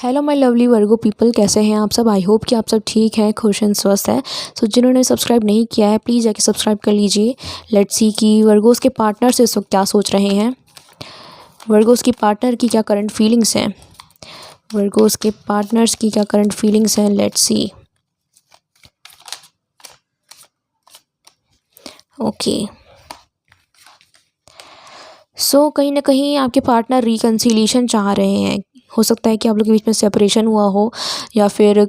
Hello my lovely Virgo people, कैसे हैं आप सब। आई होप कि आप सब ठीक हैं, खुश एंड स्वस्थ हैं। सो जिन्होंने सब्सक्राइब नहीं किया है प्लीज़ जाके सब्सक्राइब कर लीजिए। लेट्स सी कि वर्गोस के पार्टनर्स इस वक्त क्या सोच रहे हैं, वर्गोस की पार्टनर की क्या करंट फीलिंग्स हैं, वर्गोस के पार्टनर्स की क्या करंट फीलिंग्स हैं। Let's see. ओके, सो कहीं ना कहीं आपके पार्टनर रिकन्सिलिएशन चाह रहे हैं। हो सकता है कि आप लोग के बीच में सेपरेशन हुआ हो या फिर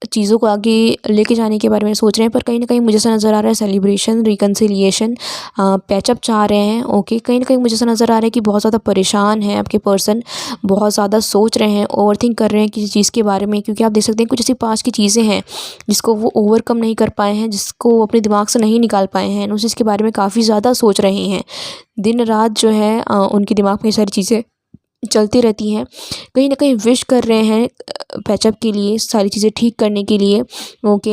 चीज़ों को आगे लेके जाने के बारे में सोच रहे हैं, पर कहीं ना कहीं मुझे ऐसा नज़र आ रहा है सेलिब्रेशन, रिकन्सिलिएशन, पैचअप चाह रहे हैं। ओके, कहीं ना कहीं मुझे ऐसा नज़र आ रहा है कि बहुत ज़्यादा परेशान है आपके पर्सन, बहुत ज़्यादा सोच रहे हैं, ओवरथिंक कर रहे हैं किसी चीज़ के बारे में, क्योंकि आप देख सकते हैं कुछ ऐसी पास की चीज़ें हैं जिसको वो ओवरकम नहीं कर पाए हैं, जिसको वो अपने दिमाग से नहीं निकाल पाए हैं, उस चीज़ के बारे में काफ़ी ज़्यादा सोच रहे हैं। दिन रात जो है उनके दिमाग में ये सारी चीज़ें चलती रहती हैं। कहीं न कहीं विश कर रहे हैं पैचअप के लिए, सारी चीज़ें ठीक करने के लिए। ओके,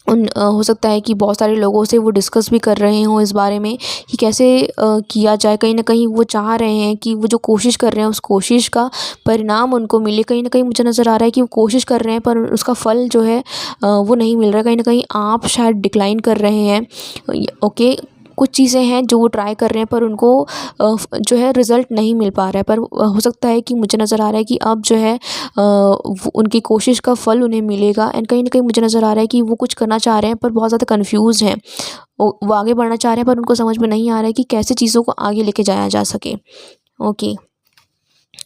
हो सकता है कि बहुत सारे लोगों से वो डिस्कस भी कर रहे हों इस बारे में कि कैसे किया जाए। कहीं न कहीं वो चाह रहे हैं कि वो जो कोशिश कर रहे हैं उस कोशिश का परिणाम उनको मिले। कहीं न कहीं मुझे नज़र आ रहा है कि वो कोशिश कर रहे हैं पर उसका फल जो है वो नहीं मिल रहा है। कहीं न कहीं आप शायद डिक्लाइन कर रहे हैं। ओके, कुछ चीज़ें हैं जो वो ट्राई कर रहे हैं पर उनको जो है रिज़ल्ट नहीं मिल पा रहा है, पर हो सकता है कि मुझे नज़र आ रहा है कि अब जो है वो उनकी कोशिश का फल उन्हें मिलेगा। एंड कहीं न कहीं मुझे नज़र आ रहा है कि वो कुछ करना चाह रहे हैं पर बहुत ज़्यादा कन्फ्यूज़ हैं। वो आगे बढ़ना चाह रहे हैं पर उनको समझ में नहीं आ रहा है कि कैसे चीज़ों को आगे लेके जाया जा सके। ओके,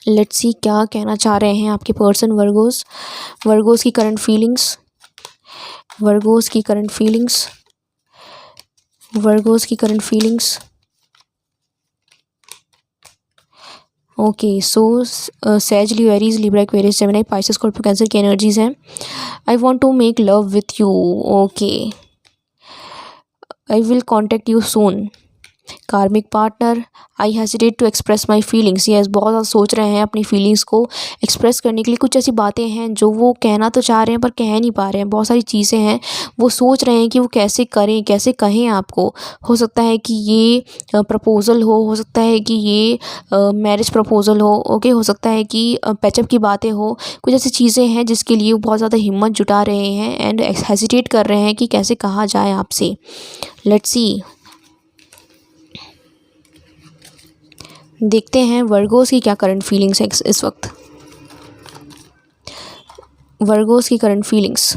लेट्स सी क्या कहना चाह रहे हैं आपके पर्सन वर्गोस। वर्गोस की करंट फीलिंग्स, वर्गोस की करंट फीलिंग्स, वर्गोस की करंट फीलिंग्स। ओके, सो सैज, Leo, Aries, Libra, Aquarius, Gemini, Pisces, Scorpio, Cancer की एनर्जीज हैं। I want to make love with you. Okay, I will contact you soon. Karmic partner, I hesitate to express my feelings. Yes, बहुत ज़्यादा सोच रहे हैं अपनी feelings को express करने के लिए। कुछ ऐसी बातें हैं जो वो कहना तो चाह रहे हैं पर कह नहीं पा रहे हैं। बहुत सारी चीज़ें हैं वो सोच रहे हैं कि वो कैसे करें, कैसे कहें आपको। हो सकता है कि ये प्रपोज़ल हो सकता है कि ये मैरिज प्रपोज़ल हो। ओके, हो सकता है कि पैचअप की बातें हो। कुछ ऐसी चीज़ें हैं जिसके लिए वो बहुत ज़्यादा हिम्मत जुटा रहे हैं एंड हेजिटेट कर रहे हैं कि कैसे कहा जाए आपसे। लेट्स सी, देखते हैं वर्गोस की क्या करंट फीलिंग्स है इस वक्त। वर्गोस की करंट फीलिंग्स,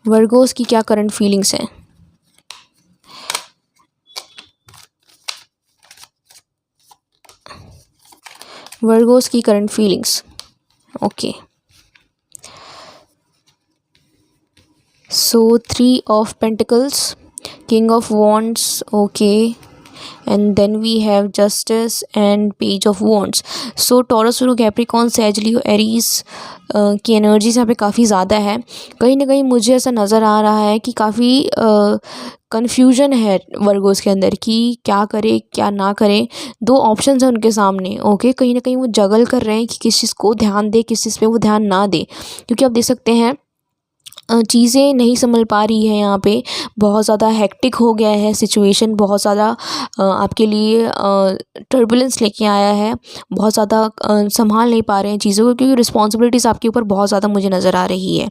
वर्गोस की क्या करंट फीलिंग्स हैं। वर्गोस की current feelings. Okay, so 3 of pentacles, king of wands. Okay, and then we have justice and page of wands. so Taurus, Virgo, Capricorn, Sag, Leo, Aries की energies यहाँ पे काफ़ी ज़्यादा है। कहीं ना कहीं मुझे ऐसा नज़र आ रहा है कि काफ़ी कन्फ्यूजन है वर्गोस के अंदर कि क्या करें क्या ना करें। दो ऑप्शंस हैं उनके सामने। ओके, कहीं ना कहीं वो जगल कर रहे हैं कि किस चीज़ को ध्यान दे, किस चीज़ पे वो ध्यान ना दे, क्योंकि आप देख सकते हैं चीज़ें नहीं संभल पा रही है यहाँ पे। बहुत ज़्यादा हेक्टिक हो गया है सिचुएशन, बहुत ज़्यादा आपके लिए टर्बुलेंस लेके आया है। बहुत ज़्यादा संभाल नहीं पा रहे हैं चीज़ों को, क्योंकि रिस्पॉन्सिबिलिटीज़ आपके ऊपर बहुत ज़्यादा मुझे नज़र आ रही है।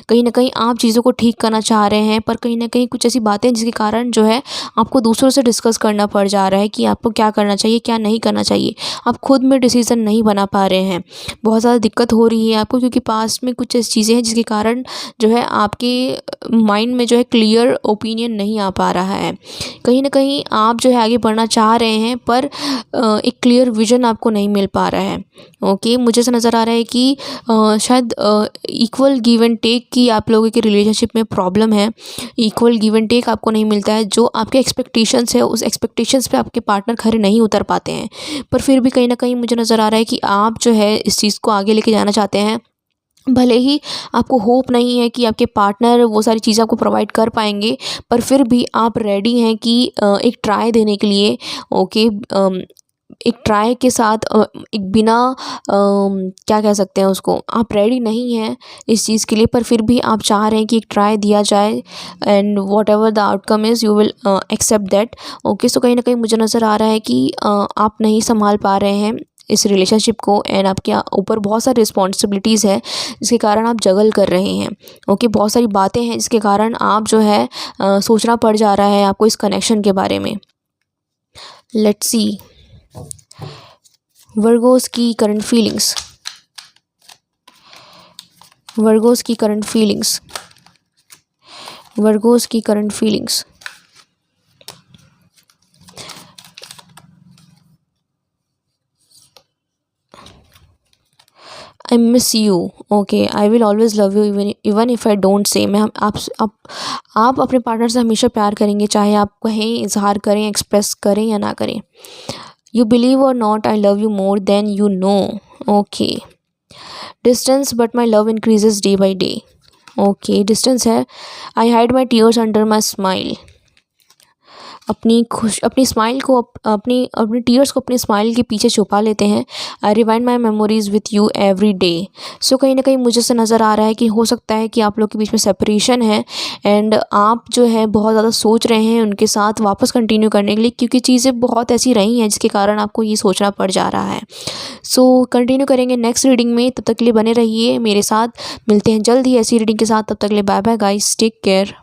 कहीं ना कहीं आप चीज़ों को ठीक करना चाह रहे हैं पर कहीं ना कहीं कुछ ऐसी बातें जिसके कारण जो है आपको दूसरों से डिस्कस करना पड़ जा रहा है कि आपको क्या करना चाहिए क्या नहीं करना चाहिए। आप खुद में डिसीज़न नहीं बना पा रहे हैं। बहुत ज़्यादा दिक्कत हो रही है आपको, क्योंकि पास में कुछ ऐसी चीज़ें हैं जिसके कारण जो है आपके माइंड में जो है क्लियर ओपिनियन नहीं आ पा रहा है। कहीं ना कहीं आप जो है आगे बढ़ना चाह रहे हैं पर एक क्लियर विजन आपको नहीं मिल पा रहा है। ओके, मुझे ऐसा नज़र आ रहा है कि शायद इक्वल गिव एंड टेक की आप लोगों के रिलेशनशिप में प्रॉब्लम है। इक्वल गिव एंड टेक आपको नहीं मिलता है। जो आपके एक्सपेक्टेशंस है उस एक्सपेक्टेशंस पे आपके पार्टनर खरे नहीं उतर पाते हैं, पर फिर भी कहीं ना कहीं मुझे नज़र आ रहा है कि आप जो है इस चीज़ को आगे लेके जाना चाहते हैं। भले ही आपको होप नहीं है कि आपके पार्टनर वो सारी चीज़ें आपको प्रोवाइड कर पाएंगे, पर फिर भी आप रेडी हैं कि एक ट्राई देने के लिए। ओके, एक ट्राई के साथ एक बिना क्या कह सकते हैं उसको, आप रेडी नहीं हैं इस चीज़ के लिए पर फिर भी आप चाह रहे हैं कि एक ट्राई दिया जाए and whatever the outcome is you will accept that. Okay, so कहीं ना कहीं मुझे नज़र आ रहा है कि आप नहीं संभाल पा रहे हैं इस रिलेशनशिप को, एंड आपके ऊपर बहुत सारी रिस्पॉन्सिबिलिटीज़ है जिसके कारण आप जगल कर रहे हैं। ओके, बहुत सारी बातें हैं जिसके कारण आप जो है सोचना पड़ जा रहा है आपको इस कनेक्शन के बारे में। लेट्स सी वर्गोस की करंट फीलिंग्स। वर्गोस की करंट फीलिंग्स। वर्गोस की current feelings. I miss you. Okay, I will always love you even if I don't say. मैं आप अपने पार्टनर से हमेशा प्यार करेंगे, चाहे आप कहें, इजहार करें, एक्सप्रेस करें या ना करें। You believe or not, I love you more than you know. Okay, distance but my love increases day by day. Okay, distance है। I hide my tears under my smile. अपनी स्माइल को अपनी tears को अपनी smile के पीछे छुपा लेते हैं। I rewind my memories with you every day. So कहीं ना कहीं मुझे से नज़र आ रहा है कि हो सकता है कि आप लोग के बीच में सेपरेशन है, एंड आप जो है बहुत ज़्यादा सोच रहे हैं उनके साथ वापस कंटिन्यू करने के लिए, क्योंकि चीज़ें बहुत ऐसी रही हैं जिसके कारण आपको ये सोचना पड़ जा रहा है। सो कंटिन्यू करेंगे नेक्स्ट रीडिंग में, तब तक के लिए बने रहिए मेरे साथ। मिलते हैं जल्द ही ऐसी रीडिंग के साथ, तब तक के लिए bye bye guys, take care.